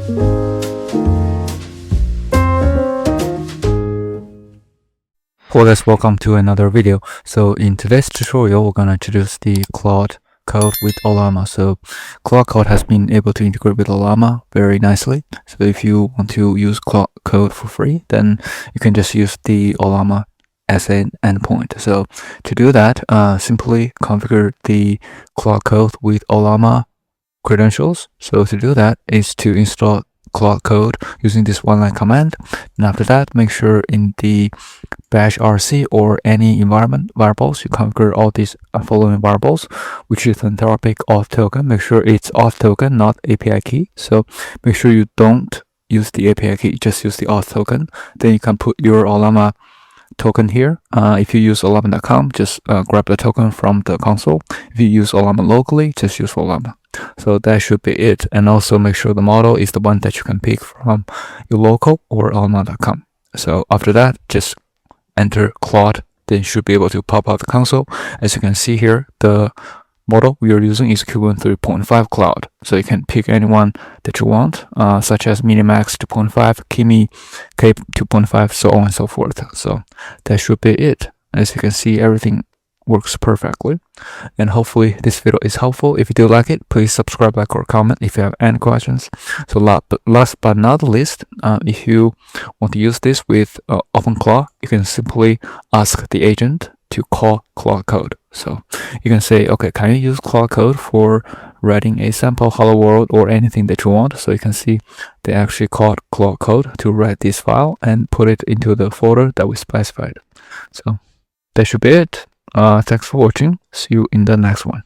Hello guys, welcome to another video. So in today's tutorial, we're gonna introduce the Claude Code with Ollama. So Claude Code has been able to integrate with Ollama very nicely. So if you want to use Claude Code for free, then you can just use the Ollama as an endpoint. So to do that, simply configure the Claude Code with Ollama credentials. So to do that is to install Claude Code using this one-line command, and after that, make sure in the bash rc or any environment variables you configure all these following variables, which is Anthropic auth token. Make sure it's auth token, not API key. So make sure you don't use the API key, just use the auth token. Then you can put your Ollama token here. If you use Ollama.com, just grab the token from the console. If you use Ollama locally, just use Ollama. So that should be it. And also make sure the model is the one that you can pick from your local or Ollama.com. So after that, just enter Claude, then you should be able to pop out the console. As you can see here, the model we are using is Q1 3.5 Claude. So you can pick anyone that you want, such as Minimax 2.5, Kimi K 2.5, so on and so forth. So that should be it. As you can see, everything works perfectly, and hopefully this video is helpful. If you do like it, please subscribe, like, or comment if you have any questions. So last but not least, if you want to use this with OpenClaw, you can simply ask the agent to call Claude Code. So you can say, okay, can you use Claude Code for writing a sample hello world or anything that you want? So you can see they actually called Claude Code to write this file and put it into the folder that we specified. So that should be it. Thanks for watching. See you in the next one.